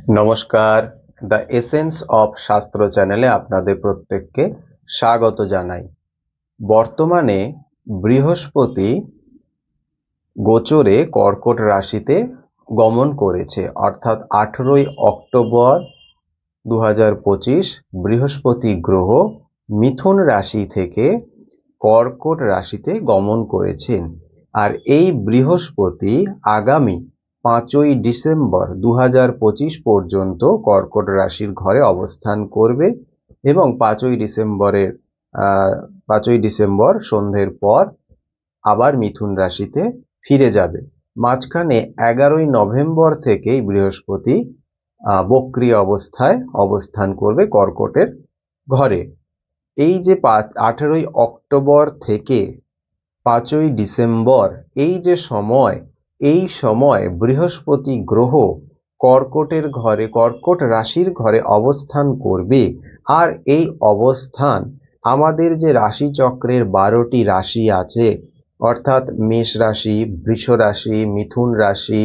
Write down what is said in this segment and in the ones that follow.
নমস্কার, the essence of শাস্ত্র চ্যানেলে আপনাদের প্রত্যেককে স্বাগত জানাই। বর্তমানে বৃহস্পতি গোচরে কর্কট রাশিতে গমন করেছে, অর্থাৎ 18ই অক্টোবর 2025 বৃহস্পতি গ্রহ মিথুন রাশি থেকে কর্কট রাশিতে গমন করেছেন। আর এই বৃহস্পতি আগামী 5ই ডিসেম্বর 2025 পর্যন্ত কর্কট রাশির ঘরে অবস্থান করবে এবং 5ই ডিসেম্বর সন্ধ্যের পর আবার মিথুন রাশিতে ফিরে যাবে। মাঝখানে 11ই নভেম্বর থেকেই বৃহস্পতি বক্রী অবস্থায় অবস্থান করবে কর্কটের ঘরে। এই যে 18ই অক্টোবর থেকে 5ই ডিসেম্বর এই সময় বৃহস্পতি গ্রহ কর্কটের ঘরে, কর্কট রাশির ঘরে অবস্থান করবে। আর এই অবস্থান আমাদের যে রাশিচক্রের 12টি রাশি আছে, অর্থাৎ মেষ রাশি, বৃষ রাশি, মিথুন রাশি,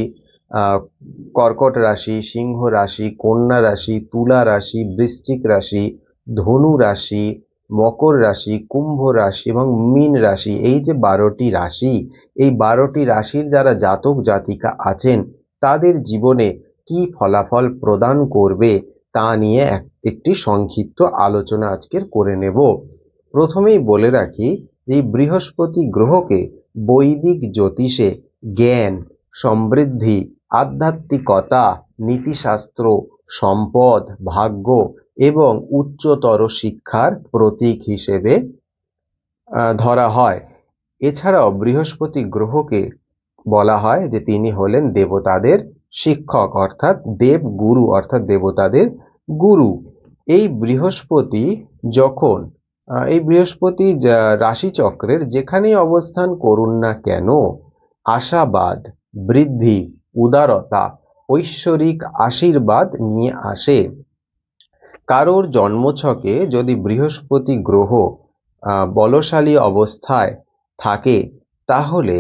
কর্কট রাশি, সিংহ রাশি, কন্যা রাশি, তুলা রাশি, বৃশ্চিক রাশি, ধনু রাশি, মকর রাশি, কুম্ভ রাশি এবং মীন রাশি, এই যে 12টি রাশি, এই 12টি রাশির যারা জাতক জাতিকা আছেন তাদের জীবনে কি ফলাফল প্রদান করবে তা নিয়ে একটি সংক্ষিপ্ত আলোচনা আজকের করে নেব। প্রথমেই বলে রাখি, এই বৃহস্পতি গ্রহকে বৈদিক জ্যোতিষে জ্ঞান, সমৃদ্ধি, আধ্যাত্মিকতা, নীতিশাস্ত্র, সম্পদ, ভাগ্য এবং উচ্চতর শিক্ষার প্রতীক হিসেবে ধরা হয়। এছাড়াও বৃহস্পতি গ্রহকে বলা হয় যে তিনি হলেন দেবতাদের শিক্ষক, অর্থাৎ দেবগুরু, অর্থাৎ দেবতাদের গুরু। এই বৃহস্পতি রাশিচক্রের যেখানেই অবস্থান করুন না কেন, আশাবাদ, বৃদ্ধি, উদারতা, ঐশ্বরিক আশীর্বাদ নিয়ে আসে। কারোর জন্মছকে যদি বৃহস্পতি গ্রহ বলশালী অবস্থায় থাকে তাহলে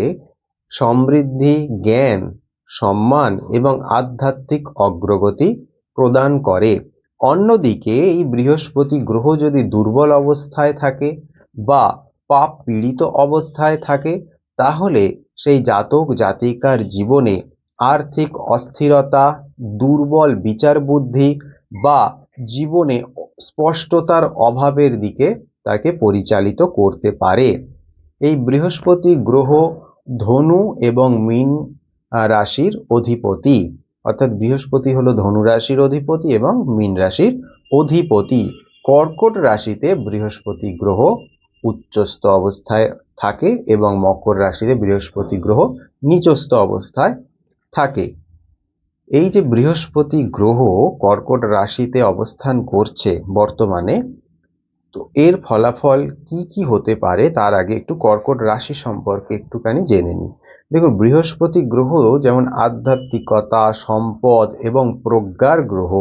সমৃদ্ধি, জ্ঞান, সম্মান এবং আধ্যাত্মিক অগ্রগতি প্রদান করে। অন্যদিকে এই বৃহস্পতি গ্রহ যদি দুর্বল অবস্থায় থাকে বা পাপ পীড়িত অবস্থায় থাকে তাহলে সেই জাতক জাতিকার জীবনে আর্থিক অস্থিরতা, দুর্বল বিচার বুদ্ধি বা জীবনে স্পষ্টতার অভাবের দিকে তাকে পরিচালিত করতে পারে। এই বৃহস্পতি গ্রহ ধনু এবং মীন রাশির অধিপতি, অর্থাৎ বৃহস্পতি হলো ধনু রাশির অধিপতি এবং মীন রাশির অধিপতি। কর্কট রাশিতে বৃহস্পতি গ্রহ উচ্চস্থ অবস্থায় থাকে এবং মকর রাশিতে বৃহস্পতি গ্রহ নিচস্থ অবস্থায় থাকে। এই যে বৃহস্পতি গ্রহ কর্কট রাশিতে অবস্থান করছে বর্তমানে, তো এর ফলাফল কি কি হতে পারে তার আগে একটু কর্কট রাশি সম্পর্কে একটুখানি জেনে নিই। দেখুন, বৃহস্পতি গ্রহ যেমন আধ্যাত্মিকতা, সম্পদ এবং প্রজ্ঞার গ্রহ,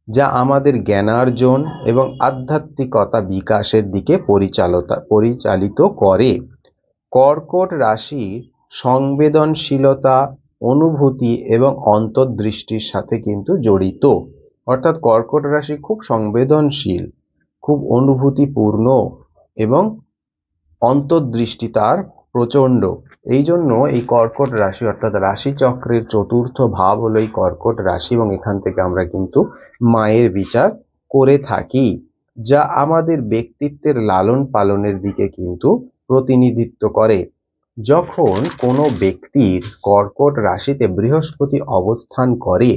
যা আমাদের জ্ঞানার্জন এবং আধ্যাত্মিকতা বিকাশের দিকে পরিচালিত করে। কর্কট রাশি সংবেদনশীলতা, অনুভূতি এবং অন্তর্দৃষ্টির সাথে কিন্তু জড়িত, অর্থাৎ কর্কট রাশি খুব সংবেদনশীল, খুব অনুভূতিপূর্ণ এবং অন্তর্দৃষ্টি তার প্রচণ্ড। এই জন্য এই কর্কট রাশি, অর্থাৎ রাশিচক্রের চতুর্থ ভাব হলো এই কর্কট রাশি এবং এখান থেকে আমরা কিন্তু মায়ের বিচার করে থাকি, যা আমাদের ব্যক্তিত্বের লালন পালনের দিকে কিন্তু প্রতিনিধিত্ব করে। যখন কোনো ব্যক্তির কর্কট রাশিতে বৃহস্পতি অবস্থান করে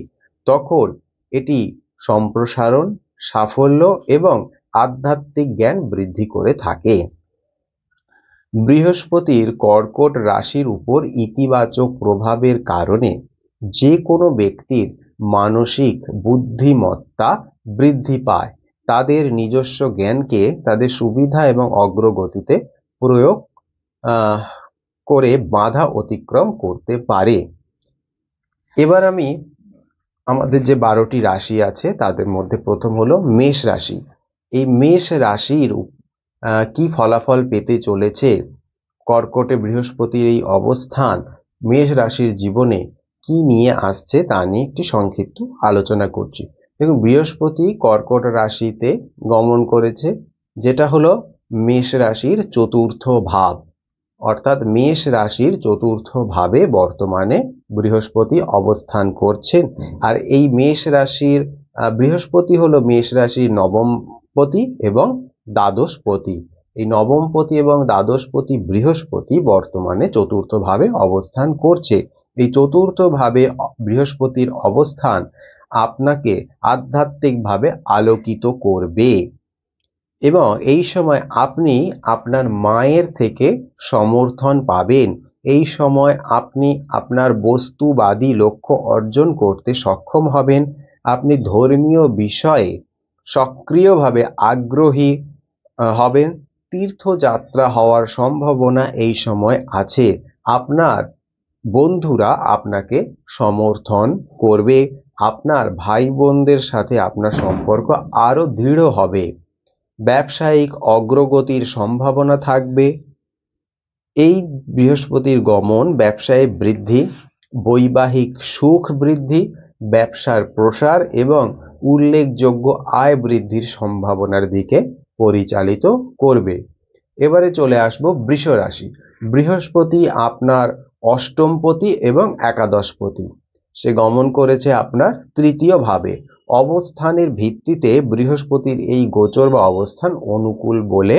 তখন এটি সম্প্রসারণ, সাফল্য এবং আধ্যাত্মিক জ্ঞান বৃদ্ধি করে থাকে। বৃহস্পতির কর্কট রাশির উপর ইতিবাচক প্রভাবের কারণে যে কোনো ব্যক্তির মানসিক বুদ্ধিমত্তা বৃদ্ধি পায়, তাদের নিজস্ব জ্ঞানকে তাদের সুবিধা এবং অগ্রগতিতে প্রয়োগ করে বাধা অতিক্রম করতে পারে। এবার আমি আমাদের যে 12টি রাশি আছে তাদের মধ্যে প্রথম হলো মেষ রাশি। এই মেষ রাশির কি ফলাফল পেতে চলেছে কর্কটে বৃহস্পতির এই অবস্থান মেষ রাশির জীবনে কি নিয়ে আসছে তা নিয়ে একটি সংক্ষিপ্ত আলোচনা করছি। দেখুন, বৃহস্পতি কর্কট রাশিতে গমন করেছে, যেটা হলো মেষ রাশির চতুর্থ ভাব, অর্থাৎ মেষ রাশির চতুর্থ ভাবে বর্তমানে বৃহস্পতি অবস্থান করছেন। আর এই মেষ রাশির বৃহস্পতি হলো মেষ রাশির নবমপতি এবং দ্বাদশপতি। এই নবমপতি এবং দ্বাদশপতি বৃহস্পতি বর্তমানে চতুর্থ ভাবে অবস্থান করছে। এই চতুর্থ ভাবে বৃহস্পতির অবস্থান আপনাকে আধ্যাত্মিকভাবে আলোকিত করবে এবং এই সময় আপনি আপনার মায়ের থেকে সমর্থন পাবেন। এই সময় আপনি আপনার বস্তুবাদী লক্ষ্য অর্জন করতে সক্ষম হবেন। আপনি ধর্মীয় বিষয়ে সক্রিয়ভাবে আগ্রহী হবেন। তীর্থযাত্রা হওয়ার সম্ভাবনা এই সময় আছে। আপনার বন্ধুরা আপনাকে সমর্থন করবে। আপনার ভাই বোনদের সাথে আপনার সম্পর্ক আরো দৃঢ় হবে। ব্যবসায়িক অগ্রগতির সম্ভাবনা থাকবে। এই বৃহস্পতির গমন ব্যবসায় বৃদ্ধি, বৈবাহিক সুখ বৃদ্ধি, ব্যবসার প্রসার এবং উল্লেখযোগ্য আয় বৃদ্ধির সম্ভাবনার দিকে পরিচালিত করবে। এবারে চলে আসব বৃষ রাশি। বৃহস্পতি আপনার অষ্টমপতি এবং একাদশপতি। সে গমন করেছে আপনার তৃতীয় ভাবে। অবস্থানের ভিত্তিতে বৃহস্পতির এই গোচর বা অবস্থান অনুকূল বলে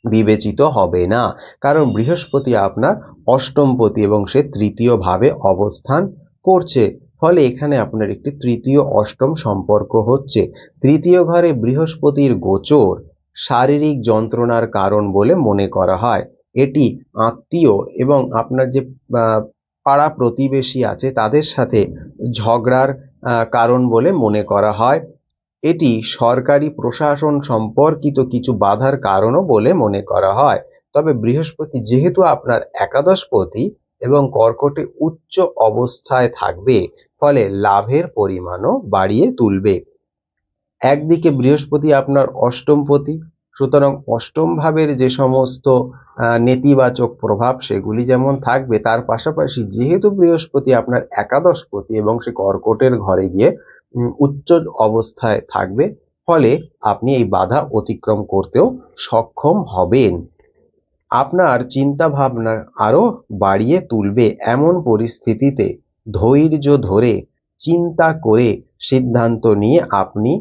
বিবেচিত হবে না, কারণ বৃহস্পতি আপনার অষ্টমপতি এবং সে তৃতীয় ভাবে অবস্থান করছে। ফলে এখানে আপনার একটি তৃতীয় অষ্টম সম্পর্ক হচ্ছে। তৃতীয় ঘরে বৃহস্পতির গোচর শারীরিক যন্ত্রণার কারণ বলে মনে করা হয়। এটি আত্মীয় এবং আপনার যে পাড়া প্রতিবেশী আছে তাদের সাথে ঝগড়ার কারণ বলে মনে করা হয়। এটি সরকারি প্রশাসন সম্পর্কিত কিছু বাধার কারণও বলে মনে করা হয়। তবে বৃহস্পতি যেহেতু আপনার একাদশপতি এবং কর্কটে উচ্চ অবস্থায় থাকবে, ফলে লাভের পরিমাণও বাড়িয়ে তুলবে। একদিকে বৃহস্পতি আপনার অষ্টমপতি, সুতরাং অষ্টম ভাবের যে সমস্ত নেতিবাচক প্রভাব সেগুলি যেমন থাকবে, তার পাশাপাশি যেহেতু বৃহস্পতি আপনার একাদশপতি এবং সে কর্কটের ঘরে গিয়ে উচ্চ অবস্থায় থাকবে, ফলে আপনি এই বাধা অতিক্রম করতেও সক্ষম হবেন। আপনার চিন্তা ভাবনা আরো বাড়িয়ে তুলবে। এমন পরিস্থিতিতে ধৈর্য ধরে চিন্তা করে সিদ্ধান্ত নিয়ে আপনি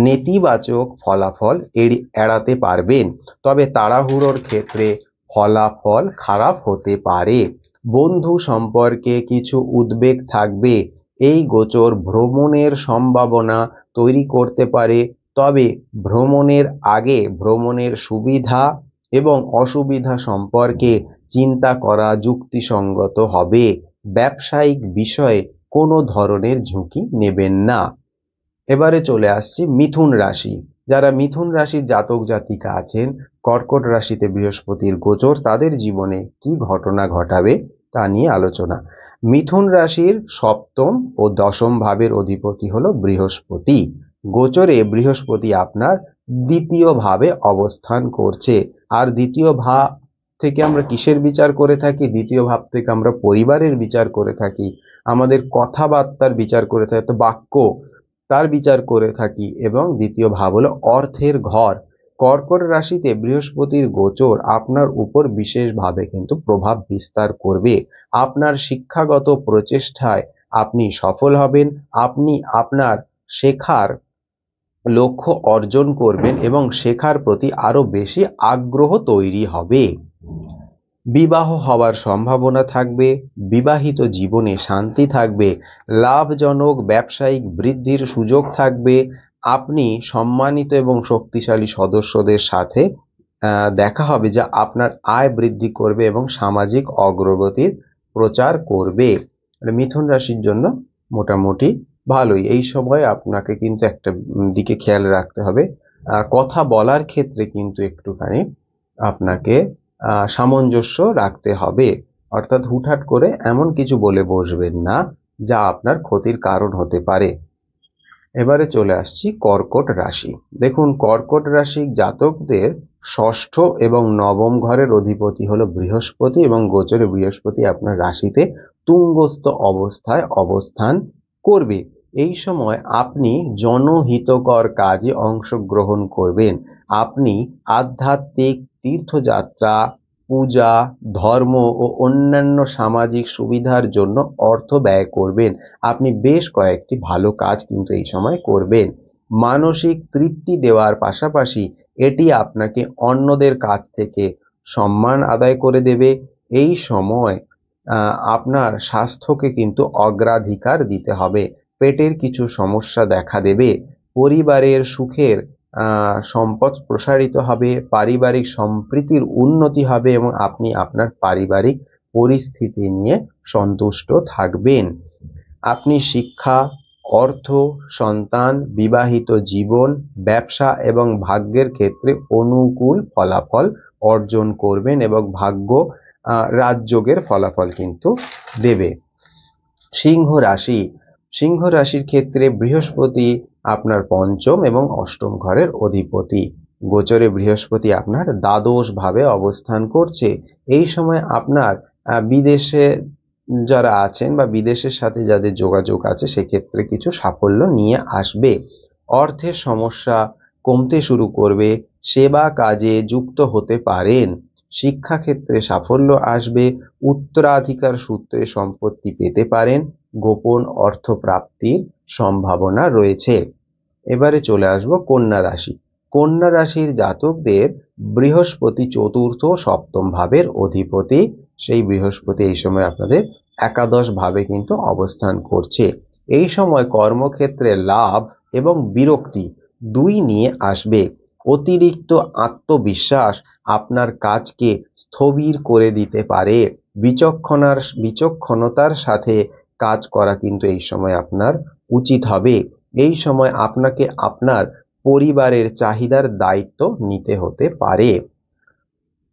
নেতিবাচক ফলাফল এড়াতে পারবেন। তবে তাড়াহুড়োর ক্ষেত্রে ফলাফল খারাপ হতে পারে। বন্ধু সম্পর্কে কিছু উদ্বেগ থাকবে। এই গোচর ভ্রমণের সম্ভাবনা তৈরি করতে পারে, তবে ভ্রমণের আগে ভ্রমণের সুবিধা এবং অসুবিধা সম্পর্কে চিন্তা করা যুক্তিসঙ্গত হবে। ব্যবসায়িক বিষয়ে কোনো ধরনের ঝুঁকি নেবেন না। এবারে চলে আসছি মিথুন রাশি। যারা মিথুন রাশির জাতক জাতিকা আছেন, কর্কট রাশিতে বৃহস্পতির গোচর তাদের জীবনে কি ঘটনা ঘটাবে তা নিয়ে আলোচনা। মিথুন রাশির সপ্তম ও দশম ভাবের অধিপতি হলো বৃহস্পতি। গোচরে বৃহস্পতি আপনার দ্বিতীয় ভাবে অবস্থান করছে। আর দ্বিতীয় ভাব থেকে আমরা কিসের বিচার করে থাকি? দ্বিতীয় ভাব থেকে আমরা পরিবারের বিচার করে থাকি, আমাদের কথাবার্তার বিচার করে থাকি, তো বাক্য তার বিচার করে থাকি। এবং দ্বিতীয় ভাব হলো অর্থের ঘর। কর্কট রাশিতে বৃহস্পতির গোচর আপনার উপর বিশেষভাবে কিন্তু প্রভাব বিস্তার করবে। আপনার শিক্ষাগত প্রচেষ্টায় আপনি সফল হবেন। আপনি আপনার শেখার লক্ষ্য অর্জন করবেন এবং শেখার প্রতি আরো বেশি আগ্রহ তৈরি হবে। বিবাহ হওয়ার সম্ভাবনা থাকবে। বিবাহিত জীবনে শান্তি থাকবে। লাভজনক ব্যবসায়িক বৃদ্ধির সুযোগ থাকবে। আপনি সম্মানিত এবং শক্তিশালী সদস্যদের সাথে দেখা হবে, যা আপনার আয় বৃদ্ধি করবে এবং সামাজিক অগ্রগতির প্রচার করবে। মিথুন রাশির জন্য মোটামুটি ভালোই। এই সময় আপনাকে কিন্তু একটা দিকে খেয়াল রাখতে হবে, কথা বলার ক্ষেত্রে কিন্তু একটুখানি আপনাকে সামঞ্জস্য রাখতে হবে। অর্থাৎ হুটহাট করে এমন কিছু বলে বসবেন না যা আপনার ক্ষতির কারণ হতে পারে। এবারে চলে আসছি কর্কট রাশি। দেখুন, কর্কট রাশির জাতকদের ষষ্ঠ এবং নবম ঘরের অধিপতি হলো বৃহস্পতি, এবং গোচরে বৃহস্পতি আপনার রাশিতে তুঙ্গস্থ অবস্থায় অবস্থান করবে। এই সময় আপনি জনহিতকর কাজে অংশগ্রহণ করবেন। আপনি আধ্যাত্মিক তীর্থযাত্রা, পূজা, ধর্ম ও অন্যান্য সামাজিক সুবিধার জন্য অর্থ ব্যয় করবেন। আপনি বেশ কয়েকটি ভালো কাজ কিন্তু এই সময় করবেন। মানসিক তৃপ্তি দেওয়ার পাশাপাশি এটি আপনাকে অন্যদের কাছ থেকে সম্মান আদায় করে দেবে। এই সময় আপনার স্বাস্থ্যকে কিন্তু অগ্রাধিকার দিতে হবে। পেটের কিছু সমস্যা দেখা দেবে। পরিবারের সুখের সম্পদ প্রসারিত হবে, পারিবারিক সম্প্রীতির উন্নতি হবে এবং আপনি আপনার পারিবারিক পরিস্থিতি নিয়ে সন্তুষ্ট থাকবেন। আপনি শিক্ষা, অর্থ, সন্তান, বিবাহিত জীবন, ব্যবসা এবং ভাগ্যের ক্ষেত্রে অনুকূল ফলাফল অর্জন করবেন এবং ভাগ্য রাজযোগের ফলাফল কিন্তু দেবে। সিংহ রাশি। সিংহ রাশির ক্ষেত্রে বৃহস্পতি আপনার পঞ্চম এবং অষ্টম ঘরের অধিপতি। গোচরে বৃহস্পতি আপনার দ্বাদশ ভাবে অবস্থান করছে। এই সময় আপনার বিদেশে যারা আছেন বা বিদেশের সাথে যাদের যোগাযোগ আছে সেক্ষেত্রে কিছু সাফল্য নিয়ে আসবে। অর্থের সমস্যা কমতে শুরু করবে। সেবা কাজে যুক্ত হতে পারেন। শিক্ষাক্ষেত্রে সাফল্য আসবে। উত্তরাধিকার সূত্রে সম্পত্তি পেতে পারেন। গোপন অর্থ প্রাপ্তির সম্ভাবনা রয়েছে। এবারে চলে আসবো কন্যা রাশি। কন্যা রাশির জাতকদের বৃহস্পতি চতুর্থ সপ্তম ভাবের অধিপতি। সেই বৃহস্পতি এই সময় আপনাদের একাদশ ভাবে কিন্তু অবস্থান করছে। এই সময় কর্মক্ষেত্রে লাভ এবং বিরক্তি দুই নিয়ে আসবে। অতিরিক্ত আত্মবিশ্বাস আপনার কাজকে স্থবির করে দিতে পারে। বিচক্ষণতার সাথে কাজ করা কিন্তু এই সময় আপনার উচিত হবে। এই সময় আপনাকে আপনার পরিবারের চাহিদার দায়িত্ব নিতে হতে পারে।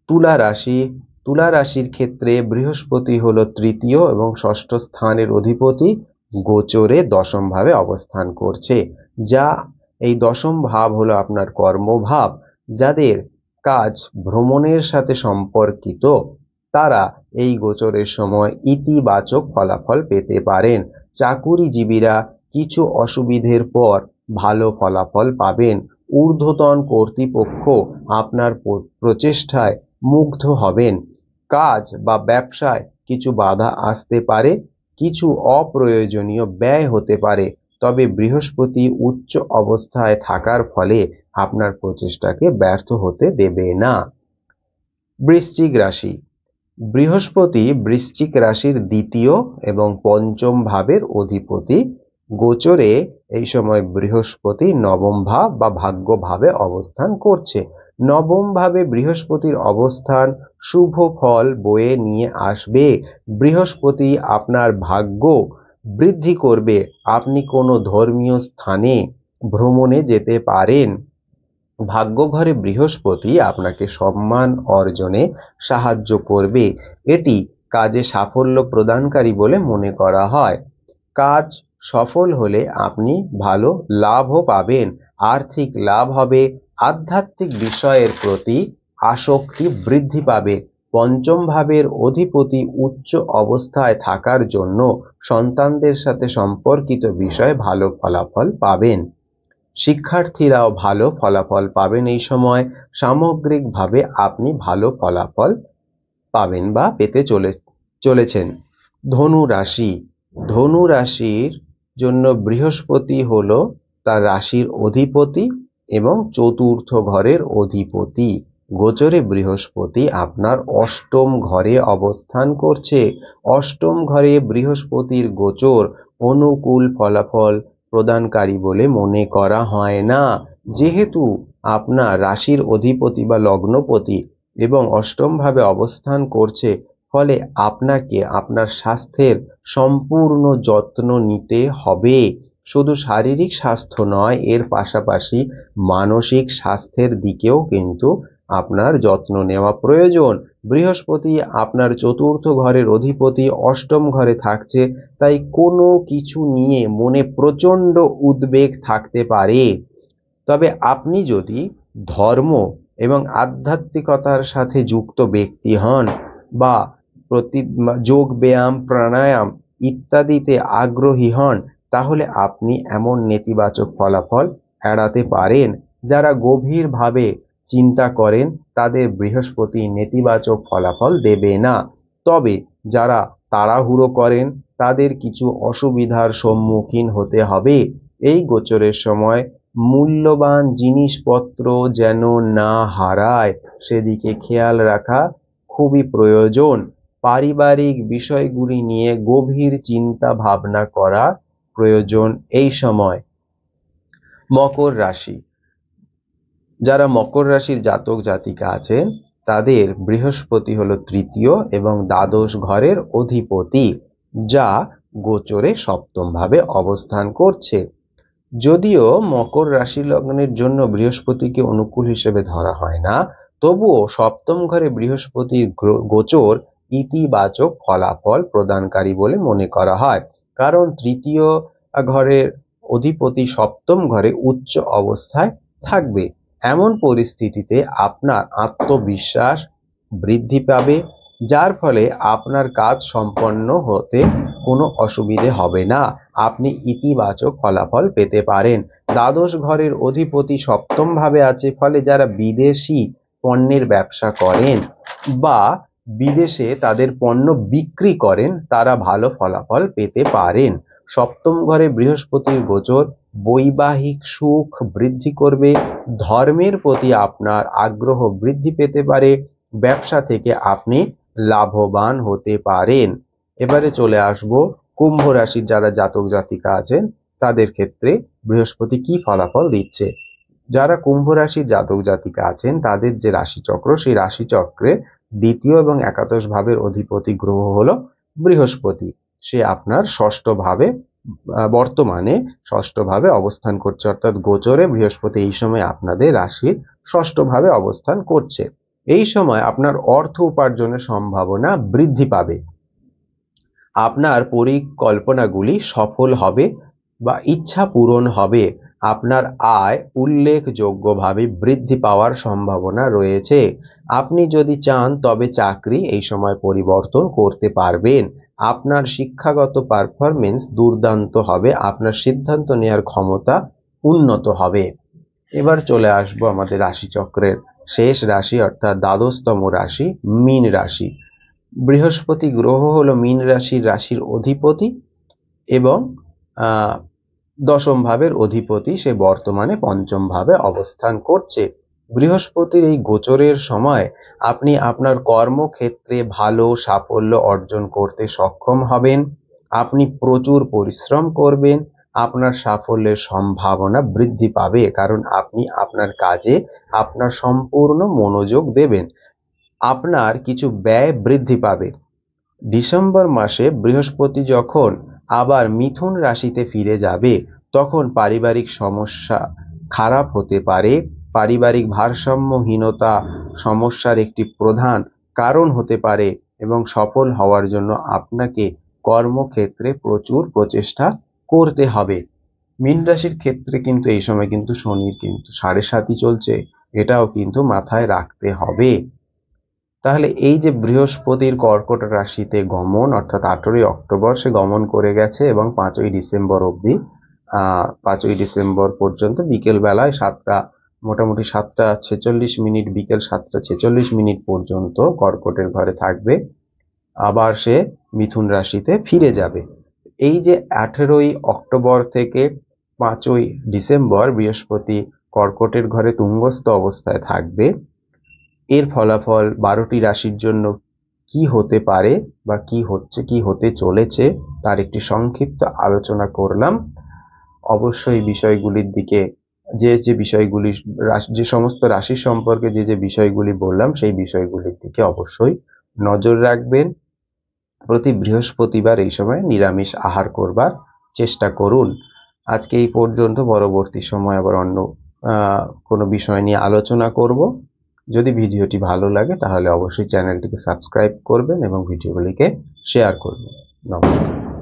তুলা রাশি। তুলা রাশির ক্ষেত্রে বৃহস্পতি হলো তৃতীয় এবং ষষ্ঠ স্থানের অধিপতি। গোচরে দশম ভাবে অবস্থান করছে, যা এই দশম ভাব হলো আপনার কর্মভাব। যাদের কাজ ভ্রমণের সাথে সম্পর্কিত তারা এই গোচরের সময় ইতিবাচক ফলাফল পেতে পারেন। চাকুরিজীবীরা কিছু অসুবিধের পর ভালো ফলাফল পাবেন। ঊর্ধ্বতন কর্তৃপক্ষ আপনার প্রচেষ্টায় মুগ্ধ হবেন। কাজ বা ব্যবসায় কিছু বাধা আসতে পারে। কিছু অপ্রয়োজনীয় ব্যয় হতে পারে। তবে বৃহস্পতি উচ্চ অবস্থায় থাকার ফলে আপনার প্রচেষ্টাকে ব্যর্থ হতে দেবে না। বৃশ্চিক রাশি। বৃহস্পতি বৃশ্চিক রাশির দ্বিতীয় এবং পঞ্চম ভাবের অধিপতি। গোচরে এই সময় বৃহস্পতি নবম ভাব বা ভাগ্য ভাবে অবস্থান করছে। নবম ভাবে বৃহস্পতির অবস্থান শুভ ফল বয়ে নিয়ে আসবে। বৃহস্পতি আপনার ভাগ্য বৃদ্ধি করবে। আপনি কোনো ধর্মীয় স্থানে ভ্রমণে যেতে পারেন। ভাগ্যঘরে বৃহস্পতি আপনাকে সম্মান অর্জনে সাহায্য করবে। এটি কাজে সাফল্য প্রদানকারী বলে মনে করা হয়। কাজ সফল হলে আপনি ভালো লাভও পাবেন। আর্থিক লাভ হবে। আধ্যাত্মিক বিষয়ের প্রতি আসক্তি বৃদ্ধি পাবে। পঞ্চম ভাবের অধিপতি উচ্চ অবস্থায় থাকার জন্য সন্তানদের সাথে সম্পর্কিত বিষয়ে ভালো ফলাফল পাবেন। শিক্ষার্থীরাও ভালো ফলাফল পাবেন। এই সময় সামগ্রিকভাবে আপনি ভালো ফলাফল পাবেন বা পেতে চলেছেন। ধনু রাশি। ধনু রাশির জন্য বৃহস্পতি হলো তার রাশির অধিপতি এবং চতুর্থ ঘরের অধিপতি। গোচরে বৃহস্পতি আপনার অষ্টম ঘরে অবস্থান করছে। অষ্টম ঘরে বৃহস্পতির গোচর অনুকূল ফলাফল প্রদানকারী বলে মনে করা হয় না। যেহেতু আপনার রাশির অধিপতি বা লগ্নপতি এবং অষ্টম ভাবে অবস্থান করছে, ফলে আপনাকে আপনার স্বাস্থ্যের সম্পূর্ণ যত্ন নিতে হবে। শুধু শারীরিক স্বাস্থ্য নয়, এর পাশাপাশি মানসিক স্বাস্থ্যের দিকেও কিন্তু আপনার যত্ন নেওয়া প্রয়োজন। বৃহস্পতি আপনার চতুর্থ ঘরের অধিপতি, অষ্টম ঘরে থাকছে, তাই কোনো কিছু নিয়ে মনে প্রচণ্ড উদ্বেগ থাকতে পারে। তবে আপনি যদি ধর্ম এবং আধ্যাত্মিকতার সাথে যুক্ত ব্যক্তি হন বা যোগ ব্যায়াম, প্রাণায়াম ইত্যাদিতে আগ্রহী হন, তাহলে আপনি এমন নেতিবাচক ফলাফল এড়াতে পারেন। যারা গভীরভাবে চিন্তা করেন তাদের বৃহস্পতি নেতিবাচক ফলাফল দেবে না। তবে যারা তাড়াহুড়ো করেন তাদের কিছু অসুবিধার সম্মুখীন হতে হবে। এই গোচরের সময় মূল্যবান জিনিসপত্র যেন না হারায় সেদিকে খেয়াল রাখা খুবই প্রয়োজন। পারিবারিক বিষয়গুলি নিয়ে গভীর চিন্তা ভাবনা করা প্রয়োজন এই সময়। মকর রাশি, যারা মকর রাশির জাতক জাতিকা আছেন তাদের বৃহস্পতি হলো তৃতীয় এবং দ্বাদশ ঘরের অধিপতি, যা গোচরে সপ্তম ভাবে অবস্থান করছে। যদিও মকর রাশি লগ্নের জন্য বৃহস্পতিকে অনুকূল হিসেবে ধরা হয় না, তবুও সপ্তম ঘরে বৃহস্পতির গোচর ইতিবাচক ফলাফল প্রদানকারী বলে মনে করা হয়। কারণ তৃতীয় ঘরের অধিপতি সপ্তম ঘরে উচ্চ অবস্থায় থাকবে। এমন পরিস্থিতিতে আপনার আত্মবিশ্বাস বৃদ্ধি পাবে, যার ফলে আপনার কাজ সম্পন্ন হতে কোনো অসুবিধে হবে না। আপনি ইতিবাচক ফলাফল পেতে পারেন। দ্বাদশ ঘরের অধিপতি সপ্তম ভাবে আছে, ফলে যারা বিদেশি পণ্যের ব্যবসা করেন বা বিদেশে তাদের পণ্য বিক্রি করেন তারা ভালো ফলাফল পেতে পারেন। সপ্তম ঘরে বৃহস্পতির গোচর বৈবাহিক সুখ বৃদ্ধি করবে, ধর্মের প্রতি আপনার আগ্রহ বৃদ্ধি পেতে পারে, ব্যবসা থেকে আপনি লাভবান হতে পারেন। এবারে চলে আসব কুম্ভ রাশির যারা জাতক জাতিকা আছেন তাদের ক্ষেত্রে বৃহস্পতি কি ফলাফল দিচ্ছে। যারা কুম্ভ রাশির জাতক জাতিকা আছেন তাদের যে রাশিচক্র, সেই রাশিচক্রে দ্বিতীয় এবং একাদশ ভাবের অধিপতি গ্রহ হলো বৃহস্পতি। সে আপনার ষষ্ঠ ভাবে বর্তমানে ষষ্ঠ ভাবে অবস্থান করছে, অর্থাৎ গোচরে বৃহস্পতি এই সময় আপনাদের রাশির ষষ্ঠ ভাবে অবস্থান করছে। এই সময় আপনার অর্থ উপার্জনের সম্ভাবনা বৃদ্ধি পাবে, আপনার পরিকল্পনাগুলি সফল হবে বা ইচ্ছা পূরণ হবে, আপনার আয় উল্লেখযোগ্যভাবে বৃদ্ধি পাওয়ার সম্ভাবনা রয়েছে। আপনি যদি চান তবে চাকরি এই সময় পরিবর্তন করতে পারবেন। আপনার শিক্ষাগত পারফরমেন্স দুর্দান্ত হবে, আপনার সিদ্ধান্ত নেওয়ার ক্ষমতা উন্নত হবে। এবার চলে আসবো আমাদের রাশিচক্রের শেষ রাশি অর্থাৎ দ্বাদশতম রাশি মীন রাশি। বৃহস্পতি গ্রহ হলো মীন রাশির অধিপতি এবং দশম ভাবের অধিপতি, সে বর্তমানে পঞ্চম ভাবে অবস্থান করছে। বৃহস্পতির এই গোচরের সময় আপনি আপনার কর্মক্ষেত্রে ভালো সাফল্য অর্জন করতে সক্ষম হবেন। আপনি প্রচুর পরিশ্রম করবেন, আপনার সাফল্যের সম্ভাবনা বৃদ্ধি পাবে, কারণ আপনি আপনার কাজে আপনার সম্পূর্ণ মনোযোগ দেবেন। আপনার কিছু ব্যয় বৃদ্ধি পাবে। ডিসেম্বর মাসে বৃহস্পতি যখন আবার মিথুন রাশিতে ফিরে যাবে তখন পারিবারিক সমস্যা খারাপ হতে পারে। পারিবারিক ভারসাম্যহীনতা সমস্যার একটি প্রধান কারণ হতে পারে এবং সফল হওয়ার জন্য আপনাকে কর্মক্ষেত্রে প্রচুর প্রচেষ্টা করতে হবে। মীন রাশির ক্ষেত্রে কিন্তু এই সময় কিন্তু শনির কিন্তু 7.5 চলছে, এটাও কিন্তু মাথায় রাখতে হবে। তাহলে এই যে বৃহস্পতির কর্কট রাশিতে গমন অর্থাৎ 18ই অক্টোবর সে গমন করে গেছে এবং 5ই ডিসেম্বর অবধি 5ই ডিসেম্বর পর্যন্ত বিকেল বেলায় মোটামুটি 7টা 46 মিনিট, বিকেল 7টা 46 মিনিট পর্যন্ত কর্কটের ঘরে থাকবে, আবার সে মিথুন রাশিতে ফিরে যাবে। এই যে 18ই অক্টোবর থেকে 5ই ডিসেম্বর বৃহস্পতি কর্কটের ঘরে তুঙ্গস্থ অবস্থায় থাকবে, এর ফলাফল 12টি রাশির জন্য কি হতে পারে বা কি হচ্ছে কি হতে চলেছে তার একটি সংক্ষিপ্ত আলোচনা করলাম। অবশ্যই বিষয়গুলির দিকে যে বিষয়গুলি যে সমস্ত রাশি সম্পর্কে যে বিষয়গুলি বললাম সেই বিষয়গুলির দিকে অবশ্যই নজর রাখবেন। প্রতি বৃহস্পতিবার এই সময় নিরামিষ আহার করবার চেষ্টা করুন। আজকে এই পর্যন্ত, পরবর্তী সময় আবার অন্য কোনো বিষয় নিয়ে আলোচনা করব। যদি ভিডিওটি ভালো লাগে তাহলে অবশ্যই চ্যানেলটিকে সাবস্ক্রাইব করবেন এবং ভিডিওগুলিকে শেয়ার করবেন। নমস্কার।